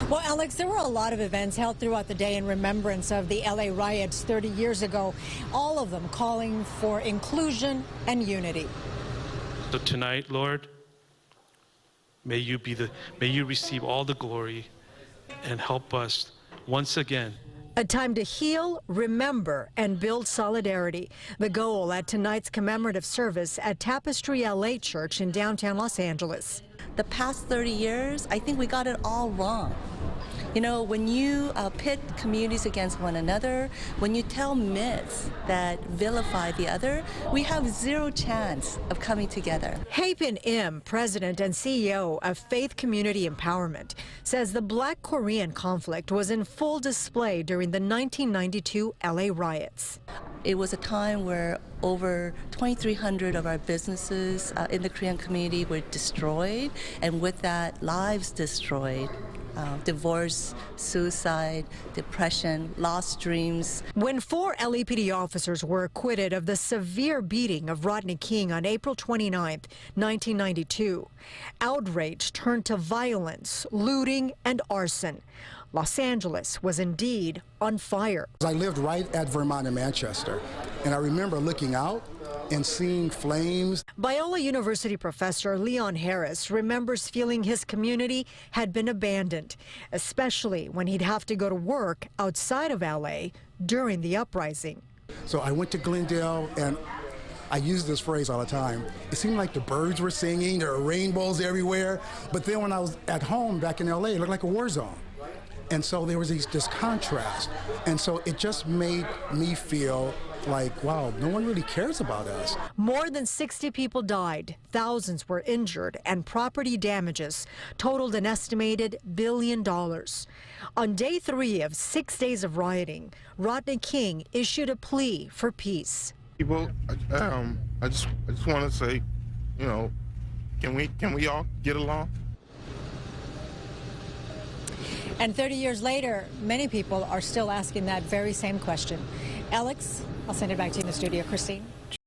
Well, Alex, there were a lot of events held throughout the day in remembrance of the LA riots 30 years ago, all of them calling for inclusion and unity. So tonight, Lord, may you receive all the glory and help us once again. A time to heal, remember, and build solidarity. The goal at tonight's commemorative service at Tapestry LA Church in downtown Los Angeles. The past 30 years, I think we got it all wrong. You know, when you pit communities against one another, when you tell myths that vilify the other, we have zero chance of coming together. Haepin Im, president and CEO of Faith Community Empowerment, says the Black Korean conflict was in full display during the 1992 LA riots. It was a time where over 2,300 of our businesses in the Korean community were destroyed, and with that, lives destroyed. Divorce, suicide, depression, lost dreams. When 4 LAPD officers were acquitted of the severe beating of Rodney King on April 29, 1992, outrage turned to violence, looting, and arson. Los Angeles was indeed on fire. I lived right at Vermont and Manchester, and I remember looking out and seeing flames. Biola University professor Leon Harris remembers feeling his community had been abandoned, especially when he'd have to go to work outside of LA during the uprising. So I went to Glendale, and I use this phrase all the time. It seemed like the birds were singing, there were rainbows everywhere, but then when I was at home back in LA, it looked like a war zone. And so there was this contrast. And so it just made me feel like, wow, no one really cares about us. More than 60 people died, thousands were injured, and property damages totaled an estimated $1 billion. On day 3 of 6 days of rioting, Rodney King issued a plea for peace. People, I just want to say, you know, can we all get along? And 30 years later, many people are still asking that very same question. Alex, I'll send it back to you in the studio. Christine?